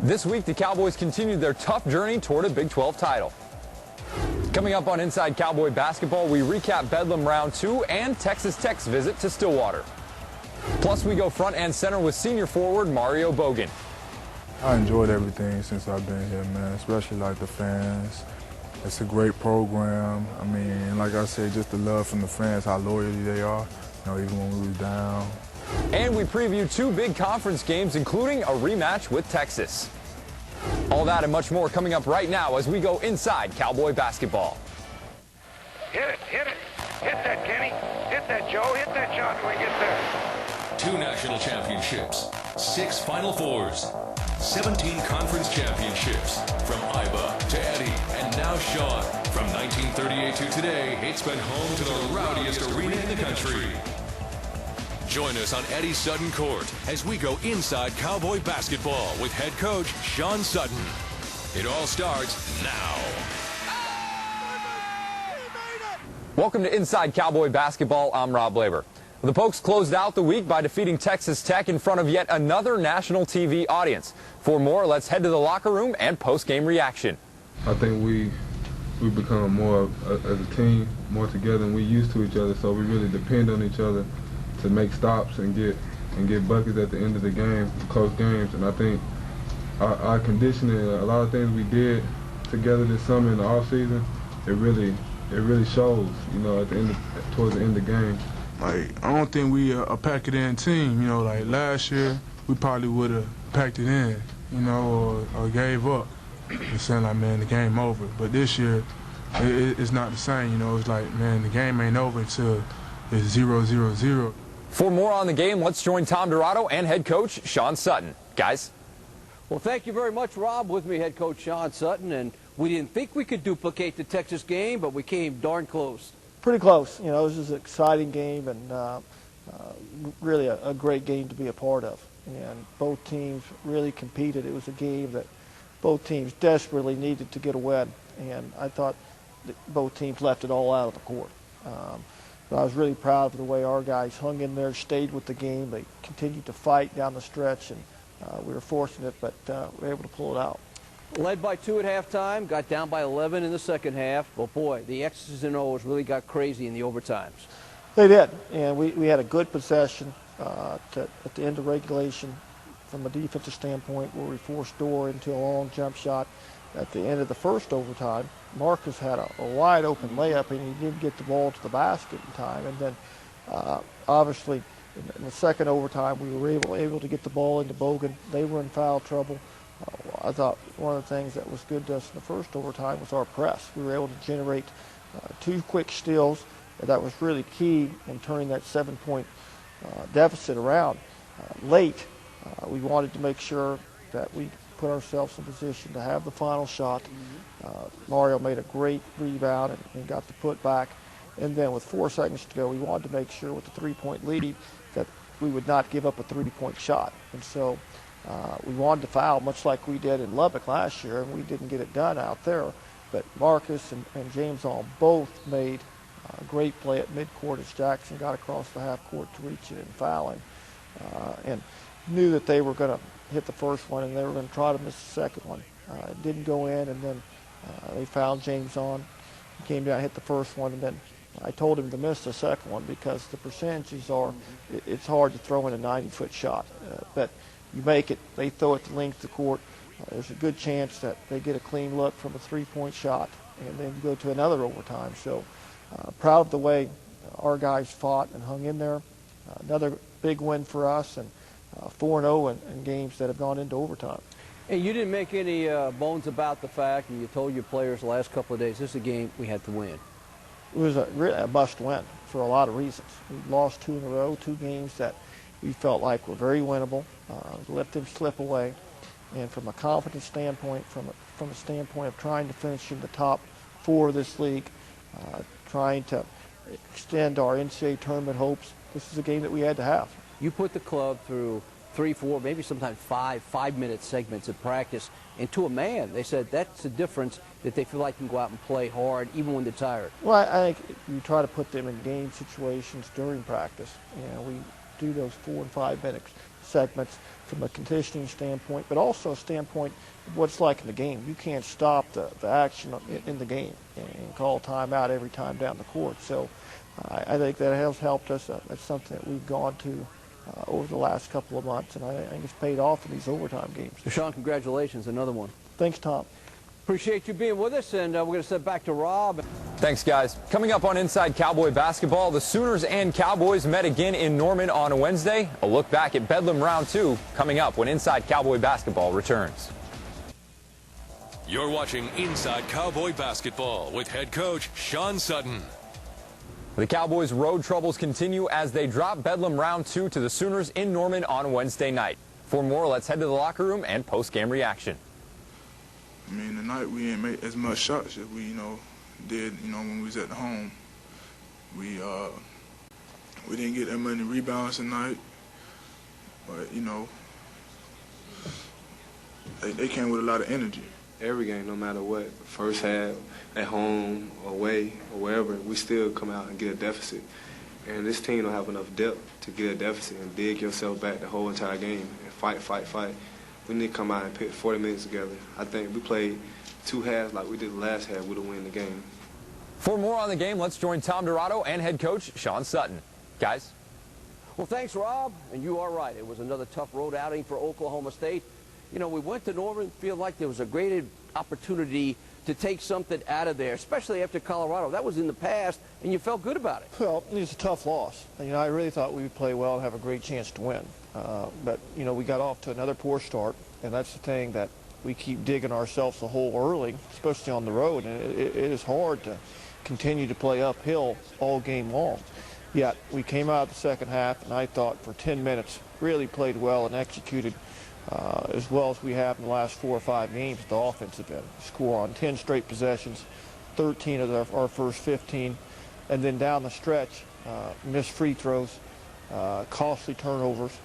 This week, the Cowboys continued their tough journey toward a Big 12 title. Coming up on Inside Cowboy Basketball, we recap Bedlam Round 2 and Texas Tech's visit to Stillwater. Plus, we go front and center with senior forward Mario Bogan. I enjoyed everything since I've been here, man, especially like the fans. It's a great program. I mean, like I said, just the love from the fans, how loyal they are, you know, even when we were down. And we preview two big conference games, including a rematch with Texas. All that and much more coming up right now as we go inside Cowboy basketball. Hit it, hit it. Hit that, Kenny. Hit that, Joe. Hit that shot when we get there. 2 national championships, 6 Final Fours, 17 conference championships. From Iba to Eddie and now Sean. From 1938 to today, it's been home to the rowdiest arena in the country. Join us on Eddie Sutton Court as we go inside Cowboy basketball with head coach Sean Sutton. It all starts now. Welcome to Inside Cowboy Basketball. I'm Rob Laber. The Pokes closed out the week by defeating Texas Tech in front of yet another national TV audience. For more, let's head to the locker room and post-game reaction. I think we become more as a team, more together, and we used to each other, so we really depend on each other to make stops and get buckets at the end of the game, close games. And I think our conditioning, a lot of things we did together this summer in the off season, it really shows, you know, towards the end of the game. Like, I don't think we a pack it in team, you know, like last year we probably would have packed it in, you know, or gave up and saying like, man, the game over. But this year it's not the same, you know. It's like, man, the game ain't over until it's 0-0-0. For more on the game, let's join Tom Dirato and head coach Sean Sutton. Guys. Well, thank you very much, Rob. With me, head coach Sean Sutton. And we didn't think we could duplicate the Texas game, but we came darn close. Pretty close. You know, this is an exciting game and really a great game to be a part of. And both teams really competed. It was a game that both teams desperately needed to get a win. And I thought that both teams left it all out of the court. But I was really proud of the way our guys hung in there, stayed with the game. They continued to fight down the stretch, and we were fortunate, but we were able to pull it out. Led by 2 at halftime, got down by 11 in the second half. But boy, the X's and O's really got crazy in the overtimes. They did, and we had a good possession at the end of regulation from a defensive standpoint where we forced Dorr into a long jump shot. At the end of the first overtime, Marcus had a wide open layup and he didn't get the ball to the basket in time. And then obviously in the second overtime we were able to get the ball into Bogan. They were in foul trouble. I thought one of the things that was good to us in the first overtime was our press. We were able to generate 2 quick steals. That was really key in turning that 7-point deficit around. Late, we wanted to make sure that we put ourselves in position to have the final shot. Mario made a great rebound and got the put back. And then with 4 seconds to go, we wanted to make sure with the 3-point lead that we would not give up a 3-point shot. And so we wanted to foul much like we did in Lubbock last year, and we didn't get it done out there. But Marcus and James all both made a great play at midcourt as Jackson got across the half court to reach it and fouling. And knew that they were going to hit the first one and they were going to try to miss the second one. It didn't go in, and then they fouled James on. He came down, hit the first one, and then I told him to miss the second one because the percentages are, it's hard to throw in a 90-foot shot. But you make it, they throw it the length of the court. There's a good chance that they get a clean look from a 3-point shot, and then you go to another overtime. So proud of the way our guys fought and hung in there. Another big win for us, and 4-0 in games that have gone into overtime. And you didn't make any bones about the fact, and you told your players the last couple of days, this is a game we had to win. It was really a must-win for a lot of reasons. We lost 2 in a row, 2 games that we felt like were very winnable. Let them slip away. And from a confidence standpoint, from a standpoint of trying to finish in the top 4 of this league, trying to extend our NCAA tournament hopes, this is a game that we had to have. You put the club through 3, 4, maybe sometimes 5-minute segments of practice, and to a man, they said that's the difference, that they feel like they can go out and play hard even when they're tired. Well, I think you try to put them in game situations during practice. You know, we do those 4 and 5 minute segments from a conditioning standpoint, but also a standpoint of what it's like in the game. You can't stop the action in the game and call timeout every time down the court. So I think that has helped us. That's something that we've gone to over the last couple of months, and I think it's paid off in these overtime games. Sean, congratulations, another one. Thanks, Tom. Appreciate you being with us, and we're going to send it back to Rob. Thanks, guys. Coming up on Inside Cowboy Basketball, the Sooners and Cowboys met again in Norman on a Wednesday. A look back at Bedlam Round 2 coming up when Inside Cowboy Basketball returns. You're watching Inside Cowboy Basketball with head coach Sean Sutton. The Cowboys' road troubles continue as they drop Bedlam Round 2 to the Sooners in Norman on Wednesday night. For more, let's head to the locker room and post-game reaction. I mean, tonight we didn't make as much shots as we, did, when we was at the home. We didn't get that many rebounds tonight, but, they came with a lot of energy. Every game, no matter what, first half, at home, away, or wherever, we still come out and get a deficit. And this team don't have enough depth to get a deficit and dig yourself back the whole entire game and fight. We need to come out and put 40 minutes together. I think if we played 2 halves like we did the last half, we'd have won the game. For more on the game, let's join Tom Dirato and head coach Sean Sutton. Guys? Well, thanks, Rob. And you are right. It was another tough road outing for Oklahoma State. We went to Norman, feel like there was a great opportunity to take something out of there, especially after Colorado. That was in the past, and you felt good about it. Well, it was a tough loss. I really thought we would play well and have a great chance to win. But, we got off to another poor start, and that's the thing that we keep digging ourselves a hole early, especially on the road, and it is hard to continue to play uphill all game long. Yet, we came out of the second half, and I thought for 10 minutes really played well and executed as well as we have in the last 4 or 5 games at the offensive end. Score on 10 straight possessions, 13 of our first 15, and then down the stretch, missed free throws, costly turnovers.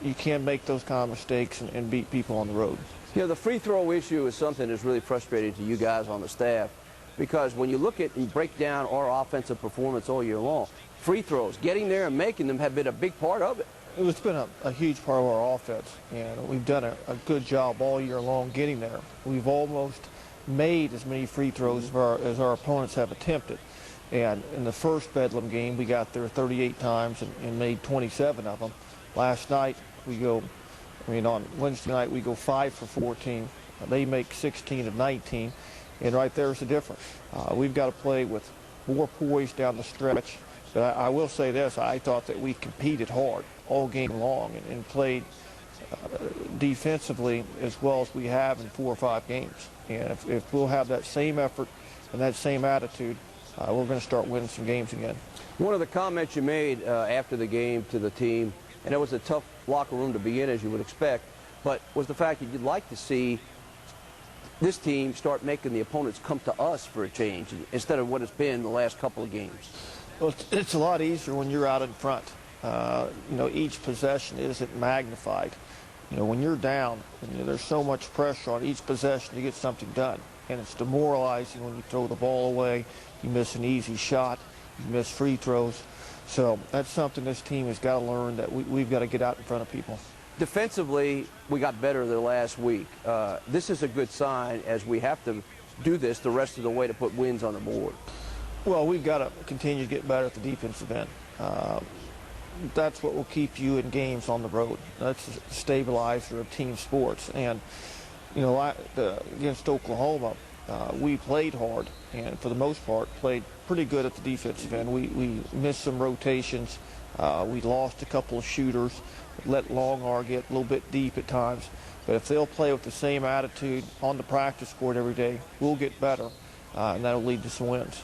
You can't make those kind of mistakes and beat people on the road. The free throw issue is something that's really frustrating to you guys on the staff, because when you look at and break down our offensive performance all year long, free throws, getting there and making them have been a big part of it. It's been a huge part of our offense, and we've done a good job all year long getting there. We've almost made as many free throws as our opponents have attempted. And in the first Bedlam game, we got there 38 times and made 27 of them. Last night, on Wednesday night, we go 5 for 14. They make 16 of 19, and right there's the difference. We've got to play with more poise down the stretch. But I will say this, I thought that we competed hard all game long and played defensively as well as we have in 4 or 5 games. And if we'll have that same effort and that same attitude, we're going to start winning some games again. One of the comments you made after the game to the team, and it was a tough locker room to be in, as you would expect, but was the fact that you'd like to see this team start making the opponents come to us for a change instead of what it's been the last couple of games. Well, it's a lot easier when you're out in front. Each possession isn't magnified. When you're down, there's so much pressure on each possession to get something done. And it's demoralizing when you throw the ball away, you miss an easy shot, you miss free throws. So that's something this team has got to learn, that we've got to get out in front of people. Defensively, we got better the last week. This is a good sign, as we have to do this the rest of the way to put wins on the board. Well, we've got to continue to get better at the defensive end. That's what will keep you in games on the road. That's a stabilizer of team sports. And, against Oklahoma, we played hard and, for the most part, played pretty good at the defensive end. We missed some rotations. We lost a couple of shooters, let Longar get a little bit deep at times. But if they'll play with the same attitude on the practice court every day, we'll get better, and that'll lead to some wins.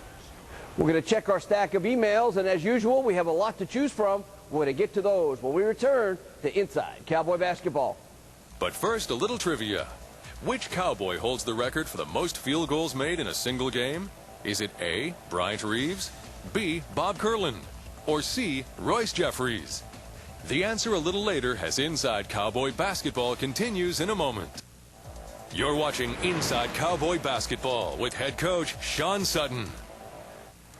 We're going to check our stack of emails, and as usual, we have a lot to choose from. We're going to get to those when we return to Inside Cowboy Basketball. But first, a little trivia. Which Cowboy holds the record for the most field goals made in a single game? Is it A, Bryant Reeves, B, Bob Curlin, or C, Royce Jeffries? The answer a little later, as Inside Cowboy Basketball continues in a moment. You're watching Inside Cowboy Basketball with head coach Sean Sutton.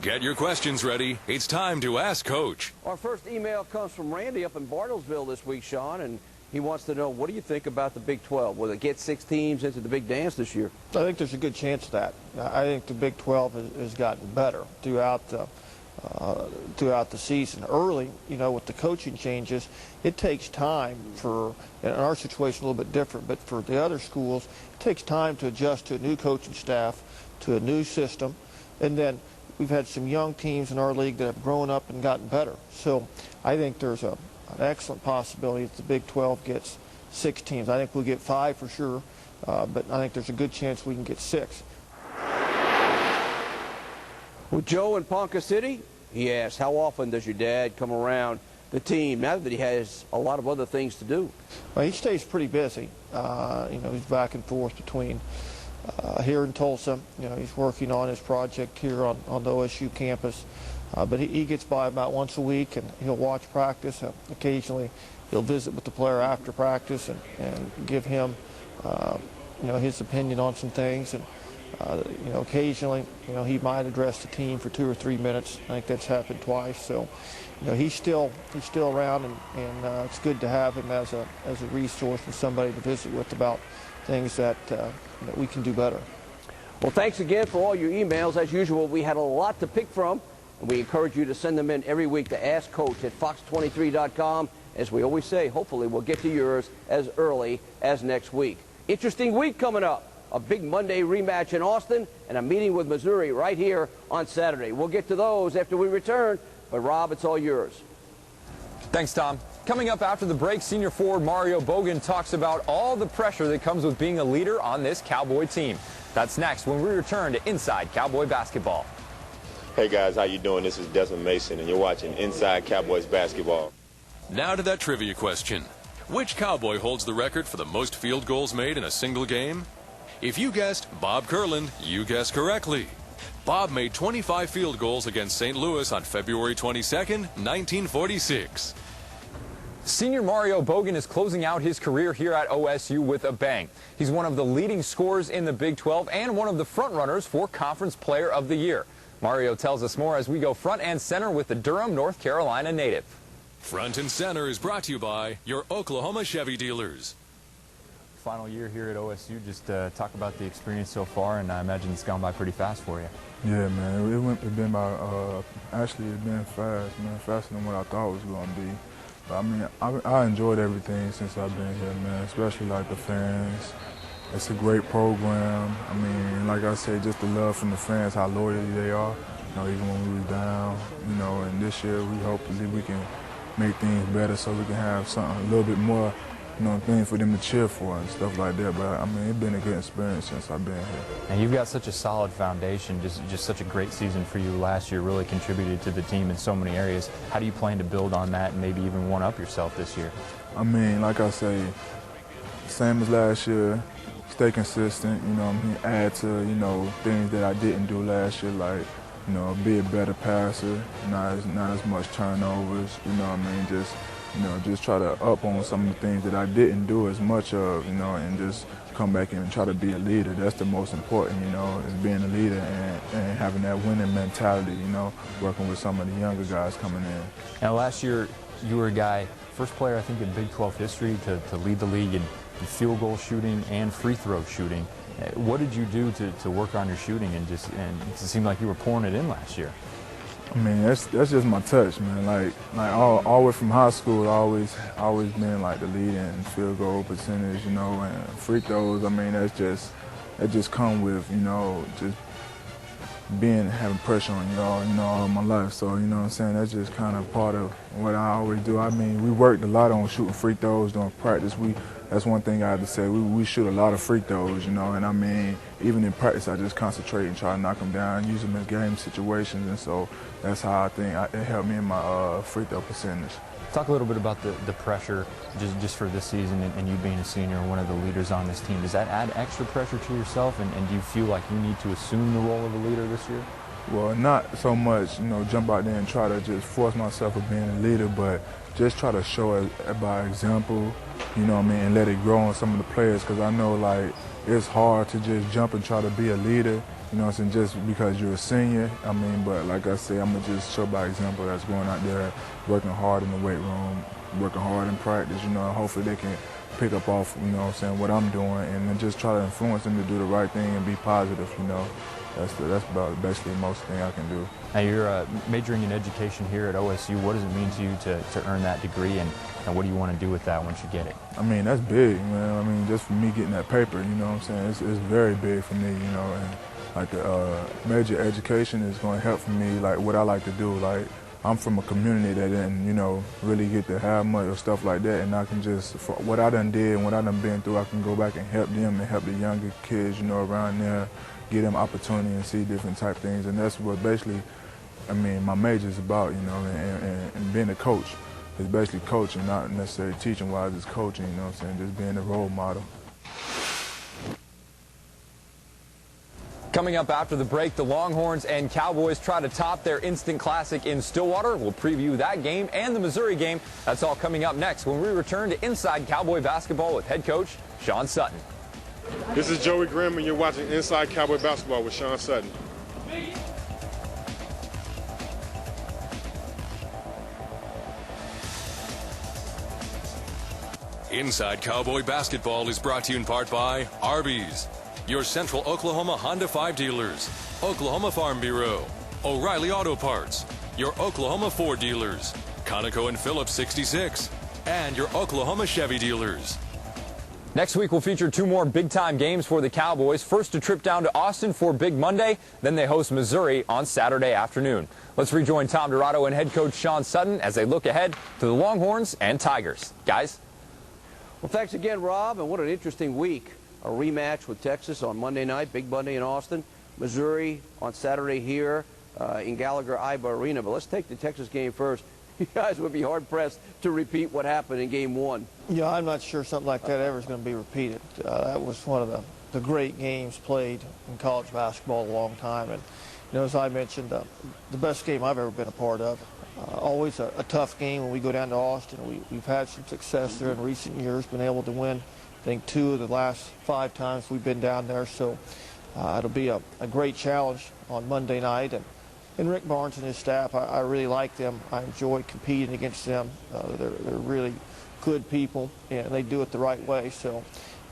Get your questions ready. It's time to ask Coach. Our first email comes from Randy up in Bartlesville this week, Sean, and he wants to know, what do you think about the Big 12? Will it get 6 teams into the big dance this year? I think there's a good chance of that. I think the Big 12 has gotten better throughout the season. Early, with the coaching changes, it takes time for, in our situation a little bit different, but for the other schools, it takes time to adjust to a new coaching staff, to a new system, and then we've had some young teams in our league that have grown up and gotten better. So I think there's an excellent possibility that the Big 12 gets 6 teams. I think we'll get 5 for sure, but I think there's a good chance we can get 6. With Joe in Ponca City, he asks, how often does your dad come around the team now that he has a lot of other things to do? Well, he stays pretty busy. He's back and forth between here in Tulsa. He's working on his project here on the OSU campus. But he gets by about once a week, and he'll watch practice. Occasionally, he'll visit with the player after practice and give him, his opinion on some things. And occasionally, he might address the team for 2 or 3 minutes. I think that's happened twice. So, he's still around, and it's good to have him as a resource and somebody to visit with about things that we can do better. Well, thanks again for all your emails. As usual, we had a lot to pick from, and we encourage you to send them in every week to AskCoach@fox23.com. As we always say, hopefully we'll get to yours as early as next week. Interesting week coming up. A big Monday rematch in Austin and a meeting with Missouri right here on Saturday. We'll get to those after we return, but Rob, it's all yours. Thanks, Tom. Coming up after the break, senior forward Mario Bogan talks about all the pressure that comes with being a leader on this Cowboy team. That's next when we return to Inside Cowboy Basketball. Hey guys, how you doing? This is Desmond Mason, and you're watching Inside Cowboys Basketball. Now to that trivia question. Which Cowboy holds the record for the most field goals made in a single game? If you guessed Bob Kurland, you guessed correctly. Bob made 25 field goals against St. Louis on February 22nd, 1946. Senior Mario Bogan is closing out his career here at OSU with a bang. He's one of the leading scorers in the Big 12 and one of the frontrunners for Conference Player of the Year. Mario tells us more as we go front and center with the Durham, North Carolina native. Front and Center is brought to you by your Oklahoma Chevy dealers. Final year here at OSU, just talk about the experience so far, and I imagine it's gone by pretty fast for you. Yeah, man, it's been actually it's been fast, man, faster than what I thought it was going to be. But I mean, I enjoyed everything since I've been here, man, especially like the fans. It's a great program. I mean, like I said, just the love from the fans, how loyal they are, even when we was down, and this year hopefully we can make things better so we can have something a little bit more, things for them to cheer for and stuff like that. But I mean, it's been a good experience since I've been here. And you've got such a solid foundation, just such a great season for you last year, really contributed to the team in so many areas. How do you plan to build on that and maybe even one-up yourself this year? I mean, like I say, same as last year, stay consistent, add to, things that I didn't do last year, like, be a better passer, not as much turnovers, just try to up on some of the things that I didn't do as much of, and just come back and try to be a leader. That's the most important, is being a leader and having that winning mentality, working with some of the younger guys coming in. Now, last year, you were a guy, first player, I think, in Big 12 history to lead the league in field goal shooting and free throw shooting. What did you do to work on your shooting and it seemed like you were pouring it in last year? I mean, that's just my touch, man. Like all the way from high school, I always been like the lead in field goal percentage, and free throws. I mean, that just come with, just having pressure on you all my life. So, what I'm saying, that's just kind of part of what I always do. I mean, we worked a lot on shooting free throws during practice. That's one thing I have to say. We shoot a lot of free throws, and I mean, even in practice, I just concentrate and try to knock them down, use them in game situations, and so that's how I think it helped me in my free throw percentage. Talk a little bit about the pressure just for this season and you being a senior and one of the leaders on this team. Does that add extra pressure to yourself, and do you feel like you need to assume the role of a leader this year? Well, not so much, jump out there and try to just force myself of being a leader, but just try to show it by example, and let it grow on some of the players, because I know, like, it's hard to just jump and try to be a leader You know what I'm saying? Just because you're a senior, I mean, but like I say, I'm going to just show by example that's going out there, working hard in the weight room, working hard in practice, you know, hopefully they can pick up off, you know what I'm saying, what I'm doing, and then just try to influence them to do the right thing and be positive, you know. That's about basically the most thing I can do. Now you're majoring in education here at OSU. What does it mean to you to earn that degree, and what do you want to do with that once you get it? I mean, that's big, man. I mean, just for me getting that paper, you know what I'm saying, it's very big for me, you know, and like the major education is going to help for me, like what I like to do. Like, I'm from a community that didn't, you know, really get to have much or stuff like that, and I can just, for what I done did and what I done been through, I can go back and help them and help the younger kids, you know, around there, give them opportunity and see different type things, and that's what basically, I mean, my major is about, you know, and being a coach. It's basically coaching, not necessarily teaching-wise, it's coaching, you know what I'm saying, just being a role model. Coming up after the break, the Longhorns and Cowboys try to top their instant classic in Stillwater. We'll preview that game and the Missouri game. That's all coming up next when we return to Inside Cowboy Basketball with head coach Sean Sutton. This is Joey Grimm, and you're watching Inside Cowboy Basketball with Sean Sutton. Inside Cowboy Basketball is brought to you in part by Arby's, your Central Oklahoma Honda 5 dealers, Oklahoma Farm Bureau, O'Reilly Auto Parts, your Oklahoma Ford dealers, Conoco and Phillips 66, and your Oklahoma Chevy dealers. Next week, we'll feature 2 more big-time games for the Cowboys. First, a trip down to Austin for Big Monday. Then they host Missouri on Saturday afternoon. Let's rejoin Tom Dirato and head coach Sean Sutton as they look ahead to the Longhorns and Tigers. Guys? Well, thanks again, Rob, and what an interesting week. A rematch with Texas on Monday night, Big Monday in Austin. Missouri on Saturday here in Gallagher-Iba Arena. But let's take the Texas game first. You guys would be hard-pressed to repeat what happened in Game 1. Yeah, I'm not sure something like that ever is going to be repeated. That was one of the great games played in college basketball a long time. And, you know, as I mentioned, the best game I've ever been a part of. Always a tough game when we go down to Austin. We've had some success there in recent years, been able to win, I think, 2 of the last 5 times we've been down there. So it'll be a great challenge on Monday night. And Rick Barnes and his staff, I really like them. I enjoy competing against them. They're really good people, and they do it the right way. So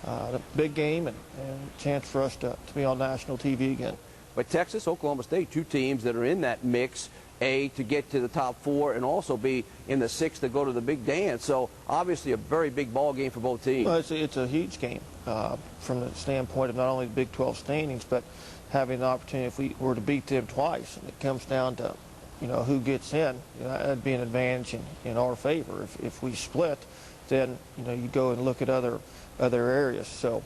a big game and a chance for us to be on national TV again. But Texas, Oklahoma State, 2 teams that are in that mix, to get to the top 4 and also be in the 6 to go to the big dance. So obviously a very big ball game for both teams. Well, it's a huge game from the standpoint of not only the Big 12 standings, but having the opportunity, if we were to beat them twice, and it comes down to, you know, who gets in, you know, that'd be an advantage in our favor. If we split, then, you know, you go and look at other areas. So,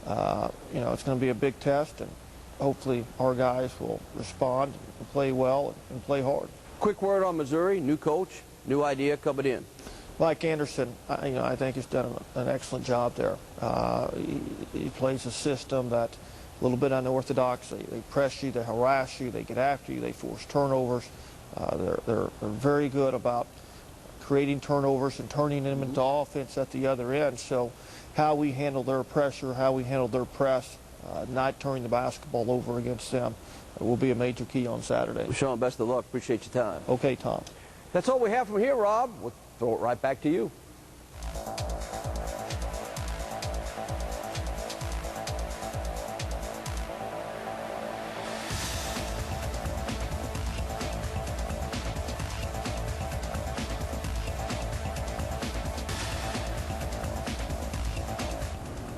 you know, it's going to be a big test, and hopefully our guys will respond and play well and play hard. Quick word on Missouri, new coach, new idea coming in. Mike Anderson, you know, I think he's done an excellent job there. He plays a system that a little bit unorthodox. They press you, they harass you, they get after you, they force turnovers. They're very good about creating turnovers and turning them into offense at the other end. So how we handle their pressure, how we handle their press, not turning the basketball over against them will be a major key on Saturday. Well, Sean, best of luck. Appreciate your time. Okay, Tom. That's all we have from here, Rob. We'll throw it right back to you.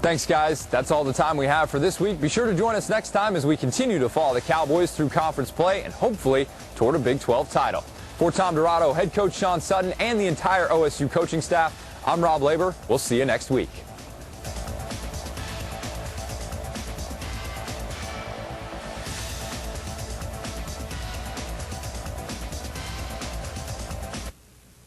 Thanks, guys. That's all the time we have for this week. Be sure to join us next time as we continue to follow the Cowboys through conference play and hopefully toward a Big 12 title. For Tom Dirato, head coach Sean Sutton, and the entire OSU coaching staff, I'm Rob Labor. We'll see you next week.